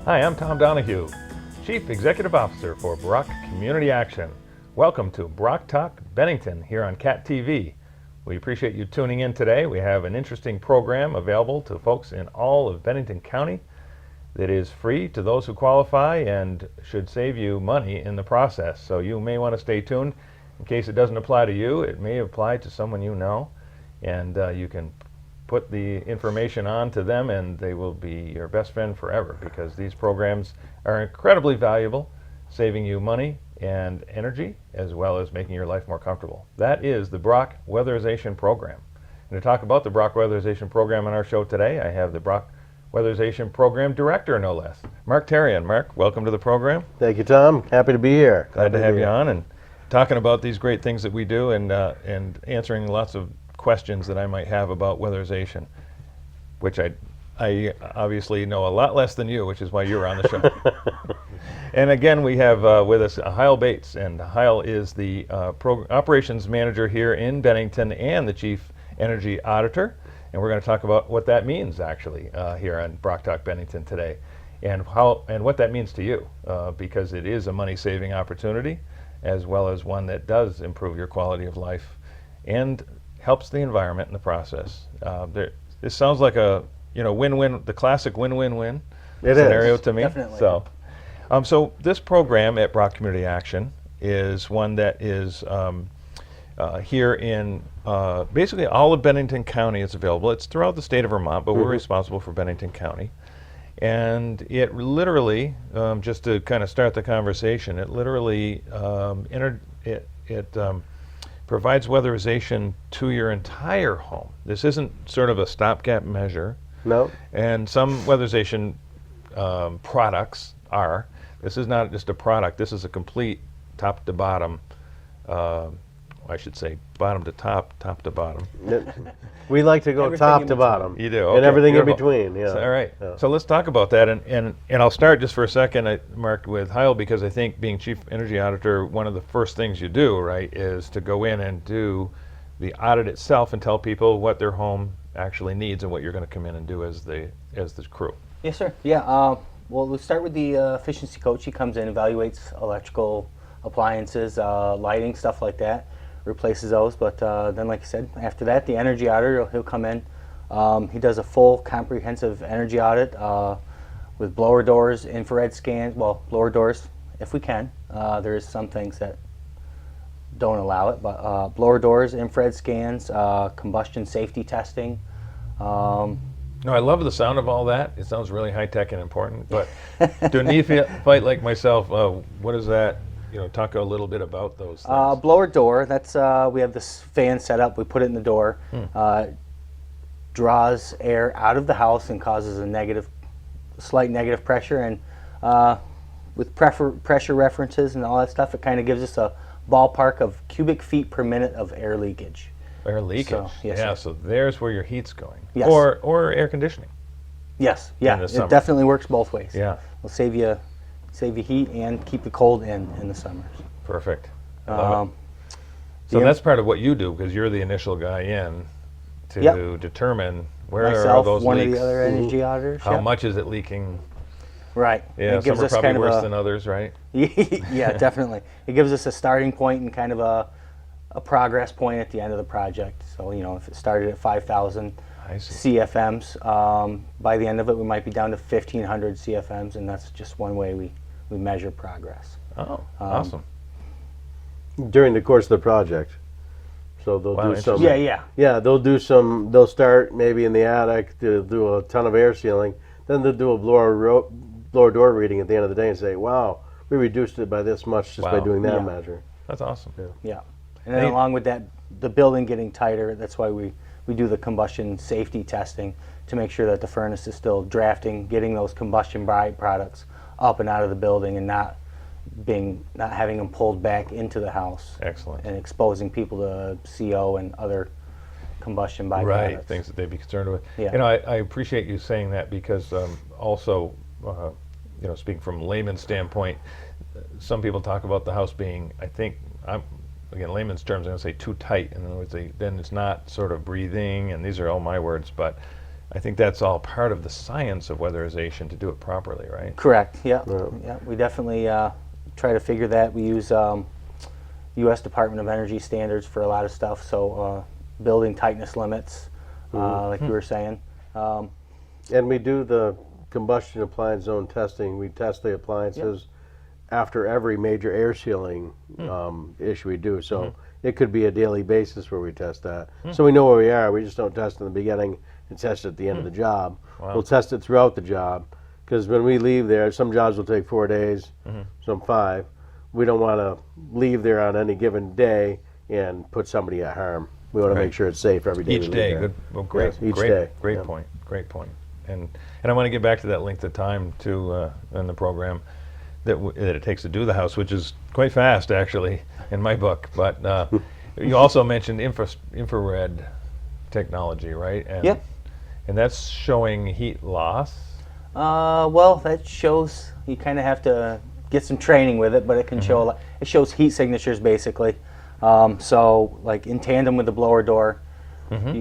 Hi, I'm Tom Donahue, Chief Executive Officer for BROC Community Action. Welcome to BROC Talk Bennington here on CAT TV. We appreciate you tuning in today. We have an interesting program available to folks in all of Bennington County that is free to those who qualify and should save you money in the process. So you may want to stay tuned. In case it doesn't apply to you, it may apply to someone you know, and you can put the information on to them and they will be your best friend forever, because these programs are incredibly valuable, saving you money and energy as well as making your life more comfortable. That is the BROC Weatherization Program. And to talk about the BROC Weatherization Program on our show today, I have the BROC Weatherization Program Director, no less, Mark Terrian. Mark, welcome to the program. Thank you, Tom. Happy to be here. Glad to have you on and talking about these great things that we do and answering lots of questions that I might have about weatherization, which I obviously know a lot less than you, which is why you're on the show. And again, we have with us Hyle Bates, and Hyle is the operations manager here in Bennington and the chief energy auditor. And we're going to talk about what that means actually here on BROC Talk Bennington today, and what that means to you, because it is a money-saving opportunity, as well as one that does improve your quality of life and helps the environment in the process. This sounds like a win-win, the classic win-win-win scenario to me. Definitely. So this program at BROC Community Action is one that is here in basically all of Bennington County. It's available. It's throughout the state of Vermont, but we're responsible for Bennington County. And it literally, just to kind of start the conversation, it literally provides weatherization to your entire home. This isn't sort of a stopgap measure. No. And some weatherization products are. This is not just a product. This is a complete top to bottom, I should say bottom to top, top to bottom. We like to go Everything top in to between. bottom. You do? Okay, And everything beautiful. in between, yeah. So, all right. Yeah. So let's talk about that. And I'll start just for a second, Mark, with Hyle, because I think being Chief Energy Auditor, one of the first things you do, right, is to go in and do the audit itself and tell people what their home actually needs and what you're going to come in and do as the crew. Yes, sir. Yeah. Well, we'll start with the efficiency coach. He comes in, evaluates electrical appliances, lighting, stuff like that, replaces those. But then, like you said, after that, the energy auditor, he'll come in. He does a full comprehensive energy audit with blower doors, infrared scans. Well, blower doors, if we can. There is some things that don't allow it, but blower doors, infrared scans, combustion safety testing. No, I love the sound of all that. It sounds really high-tech and important. But to a neophyte like myself, what is that? Talk a little bit about those things. Blower door, that's we have this fan set up. We put it in the door. Draws air out of the house and causes a slight negative pressure. And with pressure references and all that stuff, it kind of gives us a ballpark of cubic feet per minute of air leakage. Air leakage. So, yes, yeah, sir. so there's where your heat's going. Yes. Or air conditioning. Yes, yeah, In the it summer. definitely works both ways. Yeah. We'll save you heat and keep the cold in the summers. Perfect. I love Um, it. So the- that's part of what you do, because you're the initial guy in to Yep. determine where are Myself, those one leaks, of the other energy auditors. how yep. much is it leaking. Right. Yeah, It some gives are us probably kind of worse a, than others, right? Yeah, definitely. It gives us a starting point and kind of a progress point at the end of the project. So, if it started at 5,000 I see. CFMs, by the end of it, we might be down to 1,500 CFMs, and that's just one way we measure progress. Oh, awesome. During the course of the project. So they'll Wow, do some. Yeah. Yeah, they'll start maybe in the attic to do a ton of air sealing. Then they'll do a blower door reading at the end of the day and say, wow, we reduced it by this much just by Wow. doing that Yeah. measure. That's awesome. Yeah. And then along with that, the building getting tighter, that's why we do the combustion safety testing to make sure that the furnace is still drafting, getting those combustion byproducts up and out of the building and not having them pulled back into the house. Excellent. And exposing people to CO and other combustion byproducts. Right, things that they'd be concerned with. Yeah. I appreciate you saying that, because also, speaking from a layman's standpoint, some people talk about the house being, again, layman's terms, I'm going to say too tight, and then it's not sort of breathing, and these are all my words, but I think that's all part of the science of weatherization to do it properly, right? Correct. Yeah. Yeah. Yeah. We definitely try to figure that. We use U.S. Department of Energy standards for a lot of stuff. So building tightness limits, like you were saying. And we do the combustion appliance zone testing. We test the appliances after every major air sealing issue we do. So it could be a daily basis where we test that. So we know where we are. We just don't test in the beginning and test at the end of the job. Wow. We'll test it throughout the job, because when we leave there, some jobs will take 4 days, some 5. We don't want to leave there on any given day and put somebody at harm. We want to make sure it's safe every day. Each day, good. Well, great. Yes, each great, day. Great Yeah. point. Great point. And I want to get back to that length of time too in the program that it takes to do the house, which is quite fast actually in my book. But you also mentioned infrared technology, right? And, Yep. And that's showing heat loss. Well, that shows you kind of have to get some training with it, but it can show a lot. It shows heat signatures basically. So, like in tandem with the blower door,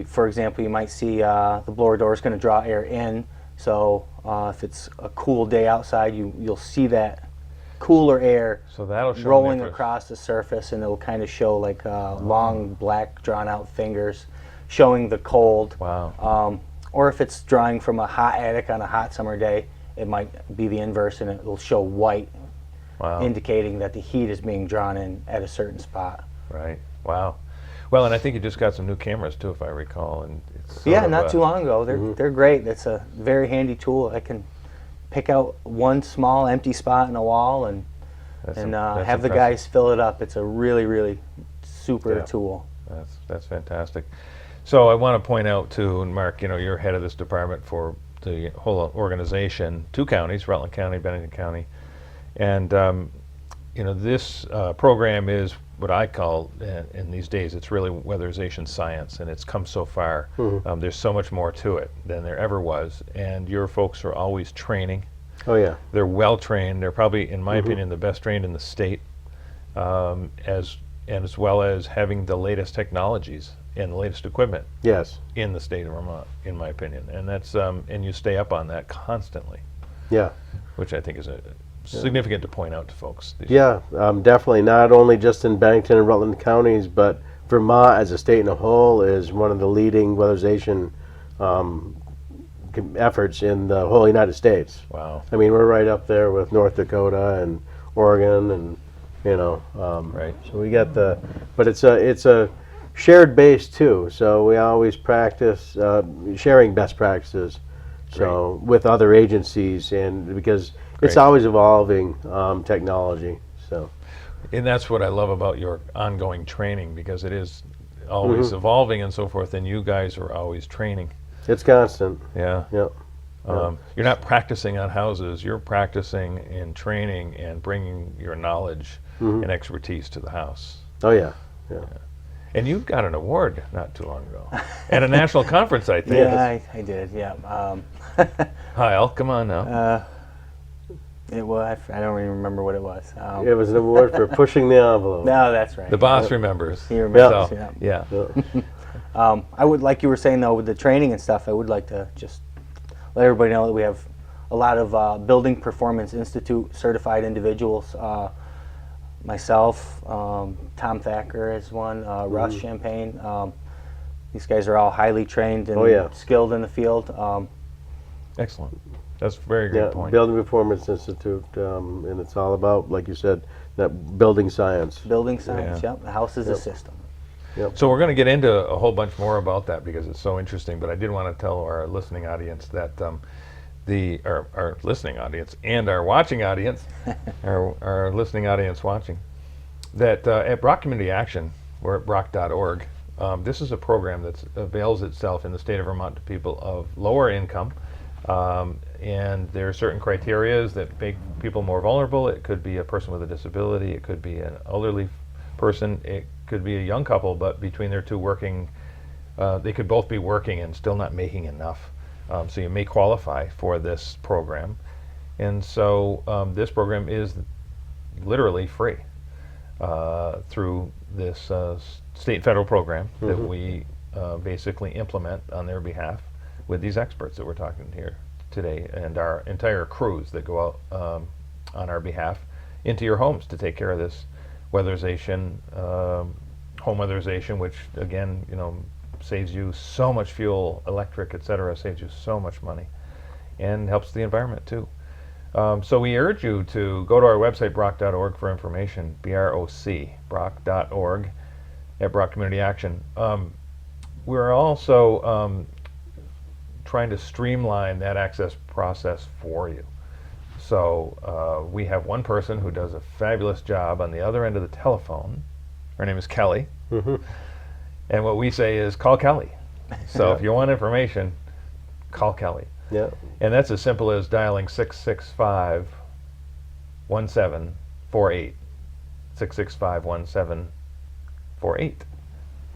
for example, you might see the blower door is going to draw air in. So, if it's a cool day outside, you'll see that cooler air So that'll show rolling an infra- across the surface, and it'll kind of show like long black drawn out fingers showing the cold. Wow. Or if it's drawing from a hot attic on a hot summer day, it might be the inverse, and it will show white, Wow. indicating that the heat is being drawn in at a certain spot. Right. Wow. Well, and I think you just got some new cameras too, if I recall. And it's sort Yeah, of not a- too long ago. They're great. It's a very handy tool. I can pick out one small empty spot in a wall and That's have the impressive. guys fill it up. It's a really, really super Yeah. tool. That's fantastic. So I want to point out too, and Mark, you're head of this department for the whole organization, 2 counties, Rutland County, Bennington County, and this program is what I call, in these days, it's really weatherization science, and it's come so far. There's so much more to it than there ever was, and your folks are always training. Oh yeah. They're well trained. They're probably, in my opinion, the best trained in the state, as well as having the latest technologies and the latest equipment Yes. in the state of Vermont, in my opinion. And that's and you stay up on that constantly, Yeah. which I think is significant to point out to folks. Yeah, definitely. Not only just in Bennington and Rutland counties, but Vermont as a state in a whole is one of the leading weatherization efforts in the whole United States. Wow. I mean, we're right up there with North Dakota and Oregon, and Right. So we got but it's a shared base too. So we always practice sharing best practices. So with other agencies, and because it's Great. always evolving technology. So And that's what I love about your ongoing training, because it is always evolving and so forth, and you guys are always training. it's constant. Yeah. Yep. You're not practicing on houses, you're practicing in training and bringing your knowledge and expertise to the house. Oh yeah. Yeah. And you got an award not too long ago at a national conference, I think. Yeah, I did. Yeah. Hyle, come on now. It was. I don't even remember what it was. It was an award for pushing the envelope. No, that's right. The boss remembers. He remembers. So, Yeah. yeah. I would, like you were saying though, with the training and stuff, I would like to just let everybody know that we have a lot of Building Performance Institute certified individuals. Myself, Tom Thacker is one, Russ Champagne. These guys are all highly trained and skilled in the field. Excellent. That's a very good point. Building Performance Institute, and it's all about, like you said, that building science. Building science, Yeah. yep. The house is a system. So we're going to get into a whole bunch more about that because it's so interesting, but I did want to tell our listening audience that our listening audience and our watching audience, our listening audience watching, that at BROC Community Action, we're at broc.org, this is a program that avails itself in the state of Vermont to people of lower income, and there are certain criteria that make people more vulnerable. It could be a person with a disability, it could be an elderly person, it could be a young couple, but between their two working, they could both be working and still not making enough. So you may qualify for this program. And so this program is literally free through this state and federal program that we basically implement on their behalf with these experts that we're talking here today, and our entire crews that go out on our behalf into your homes to take care of this weatherization, home weatherization, which again, saves you so much fuel, electric, etc., saves you so much money, and helps the environment too. So we urge you to go to our website, broc.org, for information, BROC, broc.org, at BROC Community Action. We're also trying to streamline that access process for you. So we have one person who does a fabulous job on the other end of the telephone. Her name is Kelly. Mm-hmm. And what we say is, call Kelly. So if you want information, call Kelly. Yeah. And that's as simple as dialing 665-1748. 665-1748.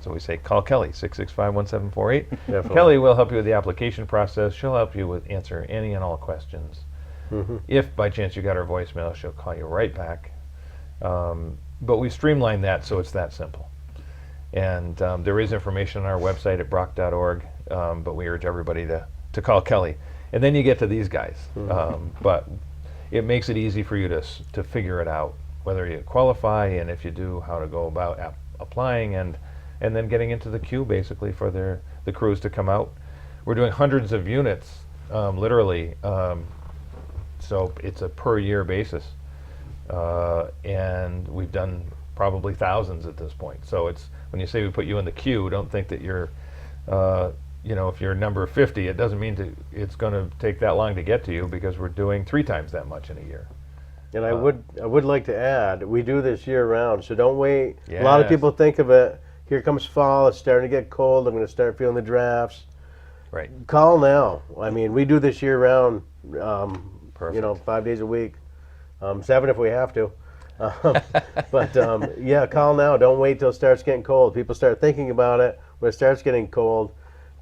So we say, call Kelly, 665-1748. Kelly will help you with the application process. She'll help you with answer any and all questions. Mm-hmm. If by chance you got her voicemail, she'll call you right back. But we streamlined that so it's that simple. And there is information on our website at broc.org, but we urge everybody to call Kelly. And then you get to these guys. But it makes it easy for you to figure it out, whether you qualify, and if you do, how to go about applying, and then getting into the queue basically for the crews to come out. We're doing hundreds of units, literally, so it's a per year basis. And we've done probably thousands at this point. So it's, when you say we put you in the queue, don't think that you're, if you're number 50, it doesn't mean it's going to take that long to get to you, because we're doing 3 times that much in a year. And I would like to add, we do this year round, so don't wait. Yes. A lot of people think of it, here comes fall, it's starting to get cold, I'm going to start feeling the drafts. Right. Call now. I mean, we do this year round, Perfect. 5 days a week, 7 if we have to. Yeah, call now. Don't wait till it starts getting cold. People start thinking about it when it starts getting cold,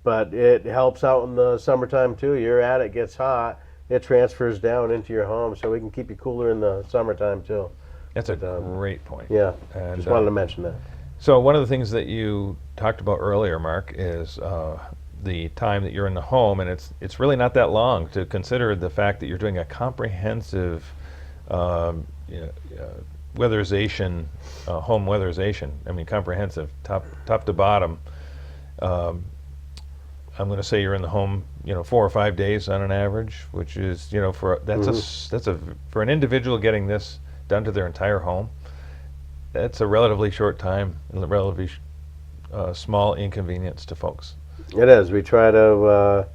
but it helps out in the summertime too. You're at it, gets hot, it transfers down into your home, so we can keep you cooler in the summertime too. That's a great point. Yeah, And, just wanted to mention that. So one of the things that you talked about earlier, Mark, is the time that you're in the home, and it's really not that long to consider the fact that you're doing a comprehensive weatherization, home weatherization. I mean, comprehensive, top to bottom. I'm going to say you're in the home, 4 or 5 days on an average, which is, for for an individual getting this done to their entire home, that's a relatively short time and a relatively small inconvenience to folks. It is. We try to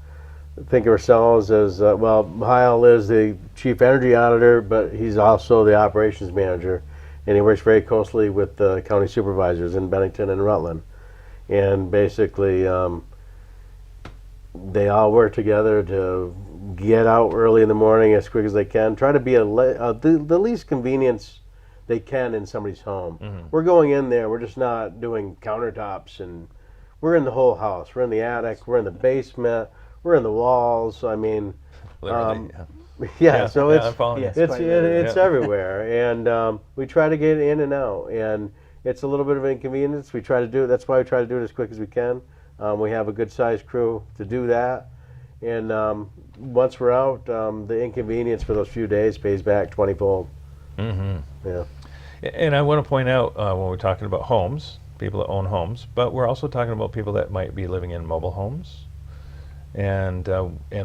think of ourselves as, Hyle is the chief energy auditor, but he's also the operations manager, and he works very closely with the county supervisors in Bennington and Rutland. And basically, they all work together to get out early in the morning as quick as they can, try to be the least convenience they can in somebody's home. Mm-hmm. We're going in there, we're just not doing countertops, and we're in the whole house. We're in the attic, we're in the basement, we're in the walls. I mean, literally, so it's Yeah. everywhere, and we try to get in and out, and it's a little bit of inconvenience. We try to do it. That's why we try to do it as quick as we can. We have a good sized crew to do that, and once we're out, the inconvenience for those few days pays back 20-fold. Mm-hmm. Yeah. And I want to point out, when we're talking about homes, people that own homes, but we're also talking about people that might be living in mobile homes, and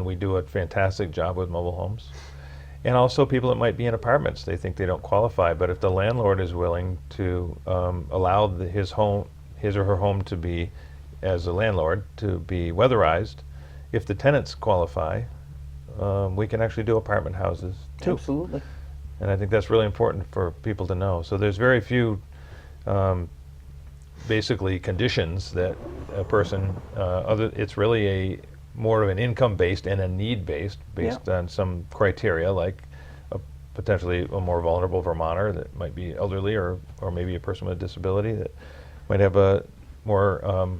we do a fantastic job with mobile homes, and also people that might be in apartments. They think they don't qualify, but if the landlord is willing to allow his or her home to be, as a landlord, to be weatherized, if the tenants qualify, we can actually do apartment houses too. Absolutely. And I think that's really important for people to know. So there's very few basically conditions that a person, it's really more of an income-based and a need-based, based on some criteria, like potentially a more vulnerable Vermonter that might be elderly, or maybe a person with a disability that might have a more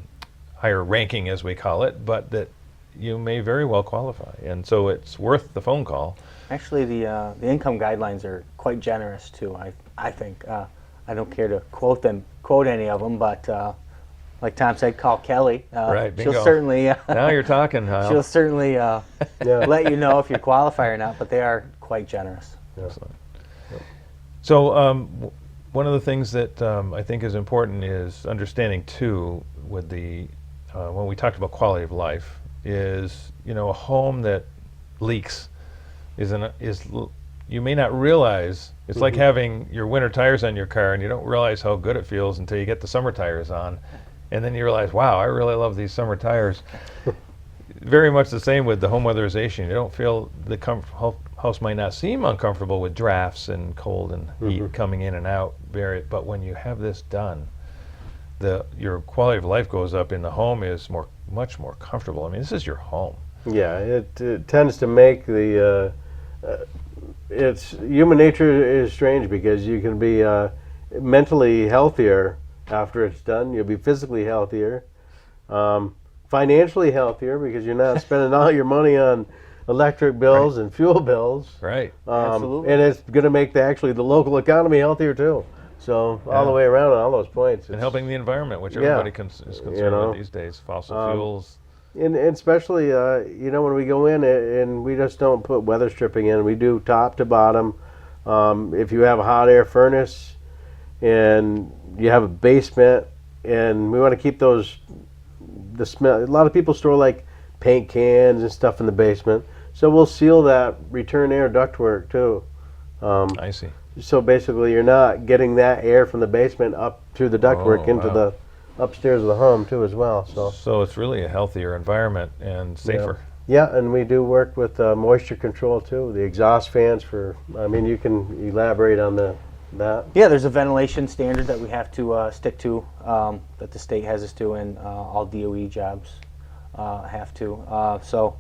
higher ranking, as we call it, but that you may very well qualify. And so it's worth the phone call. Actually, the income guidelines are quite generous too. I think I don't care to quote any of them, but like Tom said, call Kelly. Right, bingo. She'll certainly Now you're talking, Hyle. she'll certainly let you know if you qualify or not. But they are quite generous. Excellent. So one of the things that I think is important is understanding too, with the when we talked about quality of life, is a home that leaks is you may not realize it's like having your winter tires on your car, and you don't realize how good it feels until you get the summer tires on, and then you realize, wow, I really love these summer tires. Very much the same with the home weatherization. You don't feel the house might not seem uncomfortable with drafts and cold and heat coming in and out, but when you have this done, your quality of life goes up, and the home is much more comfortable. I mean, this is your home. Yeah, it tends to make it's human nature is strange, because you can be mentally healthier after it's done. You'll be physically healthier, financially healthier, because you're not spending all your money on electric bills and fuel bills. Right. Absolutely. And it's going to make the local economy healthier too. So all the way around on all those points. And helping the environment, which everybody is concerned with these days, fossil fuels. And especially, when we go in and we just don't put weather stripping in, we do top to bottom. If you have a hot air furnace and you have a basement, and we want to keep the smell. A lot of people store like paint cans and stuff in the basement, so we'll seal that return air ductwork too. I see. So basically, you're not getting that air from the basement up through the ductwork into the upstairs of the home too as well. So it's really a healthier environment and safer. Yeah, and we do work with moisture control too. The exhaust fans you can elaborate on that. Yeah, there's a ventilation standard that we have to stick to, that the state has us to, and all DOE jobs have to. So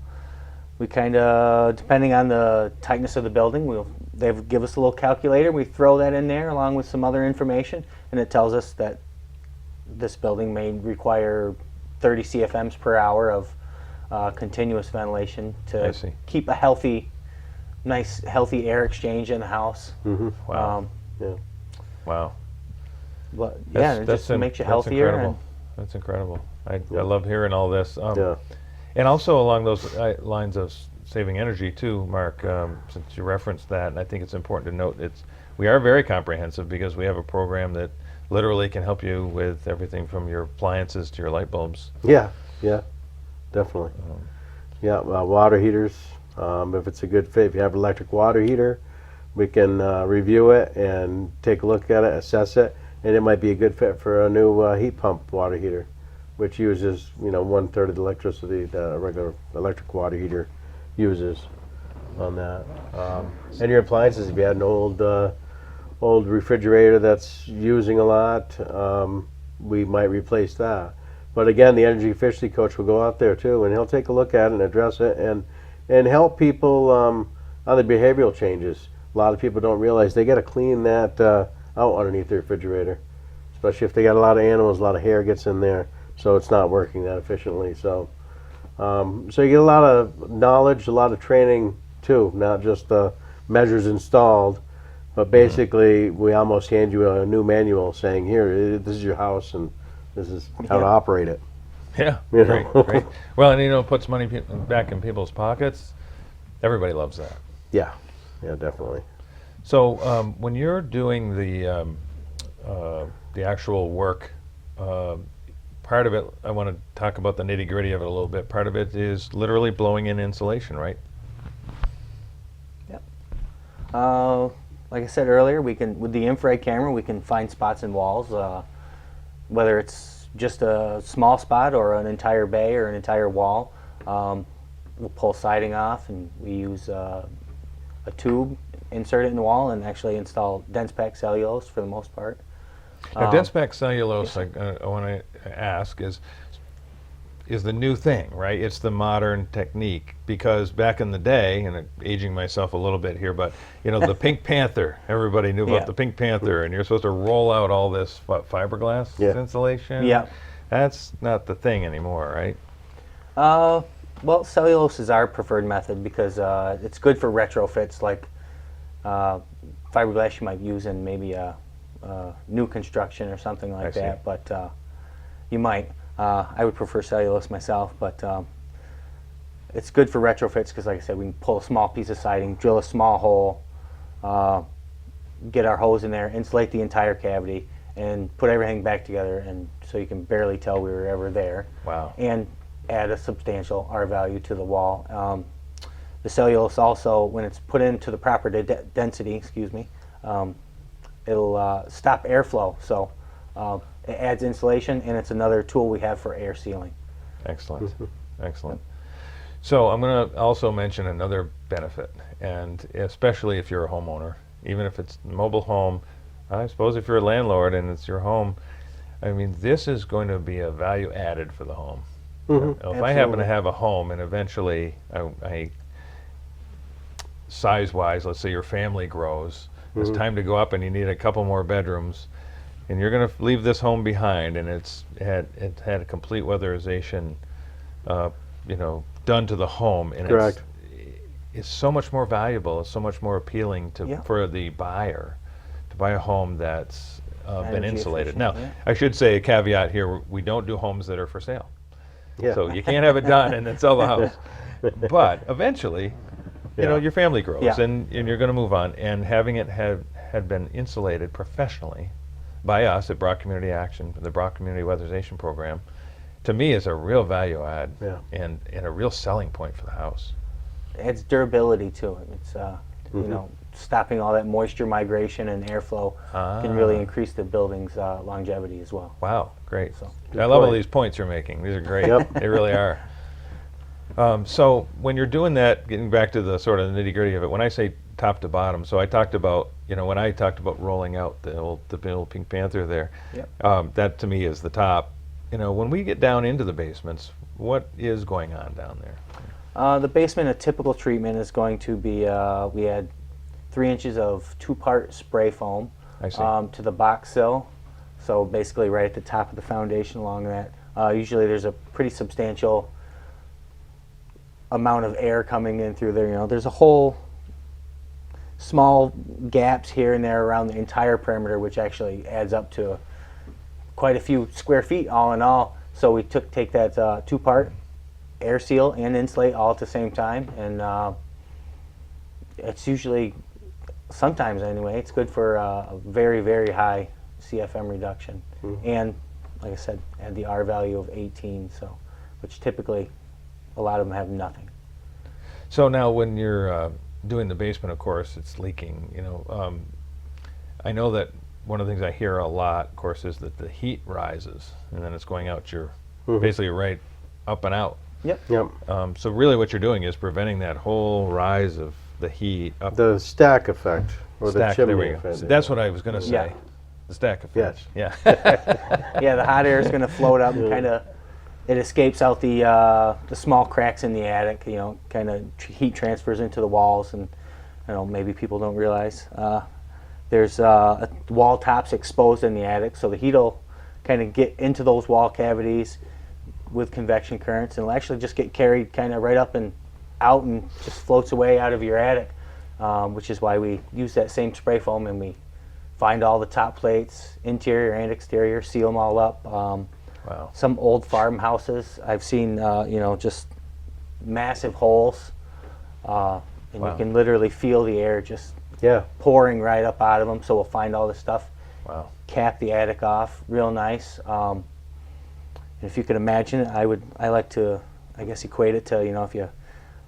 we kind of, depending on the tightness of the building, they give us a little calculator. We throw that in there along with some other information, and it tells us that this building may require 30 CFMs per hour of continuous ventilation to keep a nice healthy air exchange in the house. Wow. Wow. But it just makes you healthier. Incredible. That's incredible. I love hearing all this. And also along those lines of saving energy too, Mark, since you referenced that, and I think it's important to note we are very comprehensive, because we have a program that literally can help you with everything from your appliances to your light bulbs. Yeah, definitely. Water heaters. If it's a good fit, if you have an electric water heater, we can review it and take a look at it, assess it, and it might be a good fit for a new heat pump water heater, which uses 1/3 of the electricity that a regular electric water heater uses on that. And your appliances, if you had an old refrigerator that's using a lot, we might replace that. But again, the energy efficiency coach will go out there too, and he'll take a look at it and address it and help people on the behavioral changes. A lot of people don't realize they got to clean that out underneath the refrigerator, especially if they got a lot of animals, a lot of hair gets in there, so it's not working that efficiently. So you get a lot of knowledge, a lot of training too, not just the measures installed. But basically, we almost hand you a new manual saying, here, this is your house, and this is how to operate it. Yeah, great. Well, and it puts money back in people's pockets. Everybody loves that. Yeah, definitely. So when you're doing the actual work, part of it, I want to talk about the nitty-gritty of it a little bit. Part of it is literally blowing in insulation, right? Yep. Like I said earlier, with the infrared camera, we can find spots in walls, whether it's just a small spot or an entire bay or an entire wall. We'll pull siding off, and we use a tube, insert it in the wall, and actually install dense pack cellulose for the most part. Now, dense pack cellulose, I want to ask, is the new thing, right? It's the modern technique, because back in the day, and I'm aging myself a little bit here, but the Pink Panther, everybody knew about the Pink Panther, and you're supposed to roll out all this fiberglass insulation. Yeah. That's not the thing anymore, right? Well, cellulose is our preferred method, because it's good for retrofits, like fiberglass you might use in maybe a new construction or something like that. But you might. I would prefer cellulose myself, but it's good for retrofits because, like I said, we can pull a small piece of siding, drill a small hole, get our hose in there, insulate the entire cavity, and put everything back together, and so you can barely tell we were ever there. Wow. And add a substantial R value to the wall. The cellulose also, when it's put into the proper density, it'll stop airflow. So it adds insulation, and it's another tool we have for air sealing. Excellent. Excellent. So I'm going to also mention another benefit, and especially if you're a homeowner, even if it's a mobile home, I suppose if you're a landlord and it's your home, I mean, this is going to be a value added for the home. If I happen to have a home and eventually I size-wise, let's say your family grows, it's time to go up and you need a couple more bedrooms, and you're going to leave this home behind, and it had a complete weatherization, done to the home, and Correct. it's so much more valuable, it's so much more appealing for the buyer to buy a home that's been insulated. Now, I should say a caveat here: we don't do homes that are for sale. Yeah. So you can't have it done and then sell the house. But eventually, your family grows and you're going to move on. And having it had been insulated professionally by us at BROC Community Action, the BROC Community Weatherization Program, to me is a real value add and a real selling point for the house. It adds durability to it. It's stopping all that moisture migration and airflow can really increase the building's longevity as well. Wow, great. So, I love all these points you're making. These are great. They really are. So when you're doing that, getting back to the sort of nitty-gritty of it, when I say top to bottom, so I talked about, when I talked about rolling out the old Pink Panther there, that to me is the top. When we get down into the basements, what is going on down there? The basement, a typical treatment is going to be, we add 3 inches of 2-part spray foam to the box sill. So basically right at the top of the foundation along that. Usually there's a pretty substantial amount of air coming in through there. There's a whole small gaps here and there around the entire perimeter, which actually adds up to quite a few square feet all in all. So we take that 2-part air seal and insulate all at the same time, and it's usually, sometimes anyway, it's good for a very, very high CFM reduction. And like I said, add the R value of 18, so which typically a lot of them have nothing. So now when you're doing the basement, of course, it's leaking. I know that one of the things I hear a lot, of course, is that the heat rises and then it's going out your basically right up and out. Yep. So really what you're doing is preventing that whole rise of the heat up. The stack effect, or the Stack, chimney there we go. effect. So that's what I was going to say. Yeah. The stack effect. Yes. Yeah. Yeah, the hot air is going to float up and kind of, it escapes out the small cracks in the attic, kind of heat transfers into the walls, and maybe people don't realize there's wall tops exposed in the attic, so the heat will kind of get into those wall cavities with convection currents, and it'll actually just get carried kind of right up and out and just floats away out of your attic, which is why we use that same spray foam, and we find all the top plates, interior and exterior, seal them all up. Wow. Some old farmhouses, I've seen, just massive holes, and you can literally feel the air just pouring right up out of them. So we'll find all this stuff, cap the attic off, real nice. And if you can imagine it, I like to, I guess, equate it to, if you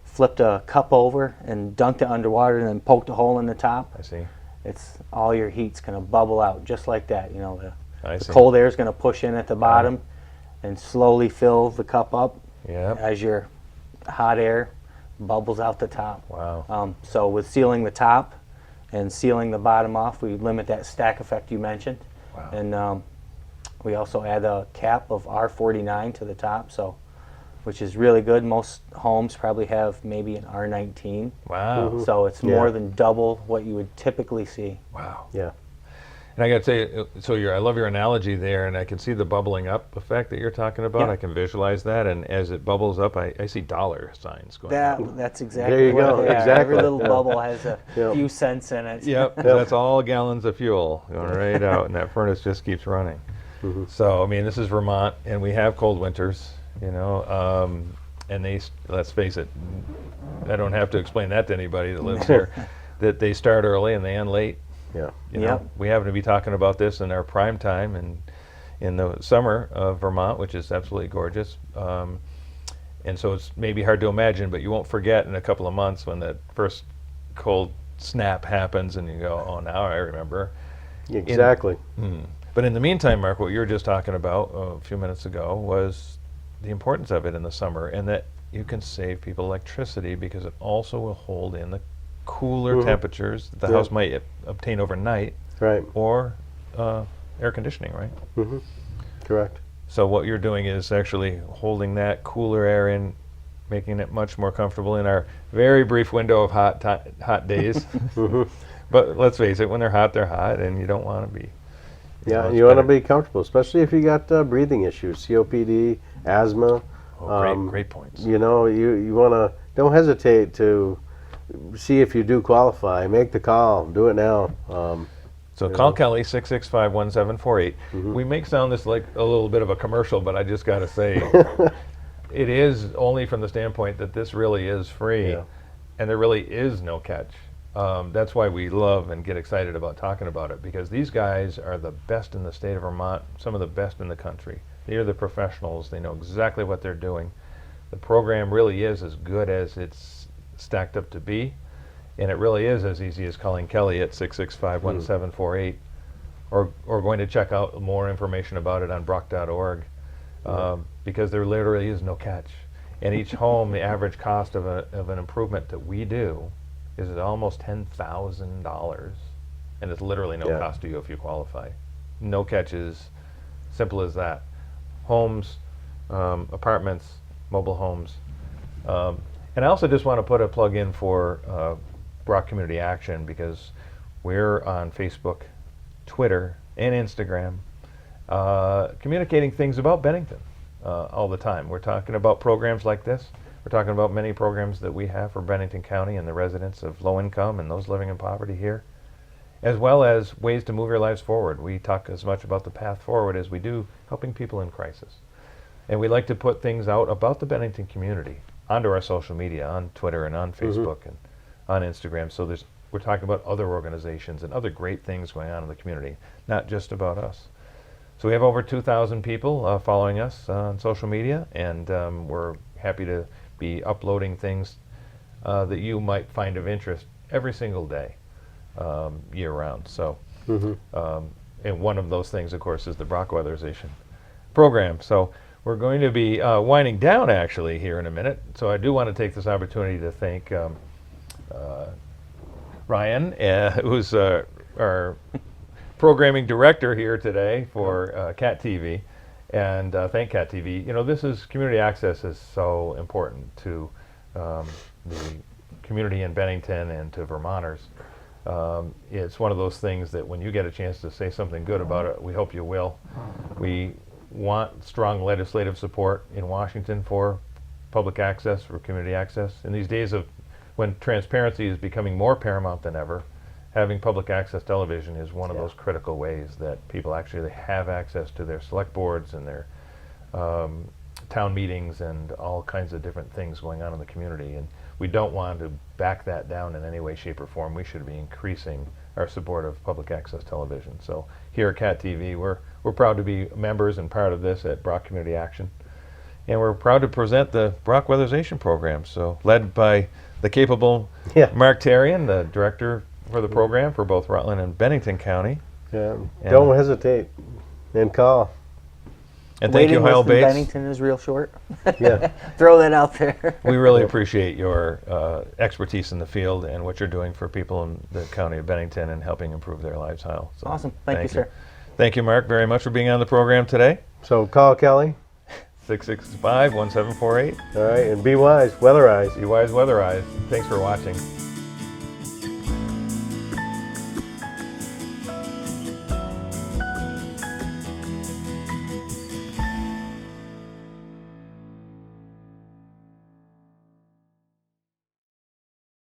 flipped a cup over and dunked it underwater and then poked a hole in the top. I see. It's all your heat's going to bubble out just like that. I The see. cold air is going to push in at the bottom and slowly fill the cup up as your hot air bubbles out the top. Wow. So with sealing the top and sealing the bottom off, we limit that stack effect you mentioned. Wow. And we also add a cap of R49 to the top, which is really good. Most homes probably have maybe an R19. Wow. So it's more than double what you would typically see. Wow. Yeah. And I got to say, so I love your analogy there, and I can see the bubbling up effect that you're talking about. Yeah. I can visualize that, and as it bubbles up, I see dollar signs going up. That's exactly There you what go. they are. Exactly. Every little bubble has a Yep. few cents in it. Yep, that's all gallons of fuel going right out, and that furnace just keeps running. So, I mean, this is Vermont, and we have cold winters, you know, and let's face it, I don't have to explain that to anybody that lives here, that they start early and they end late. Yeah. You know, we happen to be talking about this in our prime time and in the summer of Vermont, which is absolutely gorgeous. And so it's maybe hard to imagine, but you won't forget in a couple of months when that first cold snap happens and you go, oh, now I remember. Exactly. But in the meantime, Mark, what you were just talking about a few minutes ago was the importance of it in the summer, and that you can save people electricity because it also will hold in the cooler temperatures that the house might obtain overnight, Right. or air conditioning, right? Correct. So what you're doing is actually holding that cooler air in, making it much more comfortable in our very brief window of hot days. But let's face it, when they're hot, and you don't want to be. Yeah, you want to be comfortable, especially if you got breathing issues, COPD, asthma. Great points. You know, you want to, don't hesitate to see if you do qualify. Make the call. Do it now. So call Kelly, 665-1748. We make sound this like a little bit of a commercial, but I just got to say, it is only from the standpoint that this really is free, and there really is no catch. That's why we love and get excited about talking about it, because these guys are the best in the state of Vermont, some of the best in the country. They are the professionals. They know exactly what they're doing. The program really is as good as it's stacked up to be. And it really is as easy as calling Kelly at 665-1748, or going to check out more information about it on broc.org, because there literally is no catch. And each home, the average cost of an improvement that we do is almost $10,000, and it's literally no cost to you if you qualify. No catches, simple as that. Homes, apartments, mobile homes. And I also just want to put a plug in for BROC Community Action, because we're on Facebook, Twitter, and Instagram, communicating things about Bennington all the time. We're talking about programs like this. We're talking about many programs that we have for Bennington County and the residents of low income and those living in poverty here, as well as ways to move your lives forward. We talk as much about the path forward as we do helping people in crisis. And we like to put things out about the Bennington community onto our social media, on Twitter and on Facebook and on Instagram. So we're talking about other organizations and other great things going on in the community, not just about us. So we have over 2,000 people following us on social media, and we're happy to be uploading things that you might find of interest every single day, year round. So, and one of those things, of course, is the BROC Weatherization program. So we're going to be winding down actually here in a minute. So I do want to take this opportunity to thank Ryan, who's our programming director here today for Cat TV, and thank Cat TV. You know, community access is so important to the community in Bennington and to Vermonters. It's one of those things that when you get a chance to say something good about it, we hope you will. We want strong legislative support in Washington for public access, for community access. In these days of when transparency is becoming more paramount than ever, having public access television is one of those critical ways that people actually have access to their select boards and their town meetings and all kinds of different things going on in the community. And we don't want to back that down in any way, shape, or form. We should be increasing our support of public access television. So here at Cat TV, we're proud to be members and part of this at BROC Community Action. And we're proud to present the BROC Weatherization program, so led by the capable Mark Tarian, the director for the program for both Rutland and Bennington County. Yeah, don't hesitate and call. And thank you, Hyle Bates. Bennington is real short. Yeah. Throw that out there. We really appreciate your expertise in the field and what you're doing for people in the county of Bennington and helping improve their lives, Hyle. So awesome. Thank you, sir. Thank you, Mark, very much for being on the program today. So call Kelly. 665-1748. All right, and be wise, weatherize. Be wise, weatherize. Thanks for watching.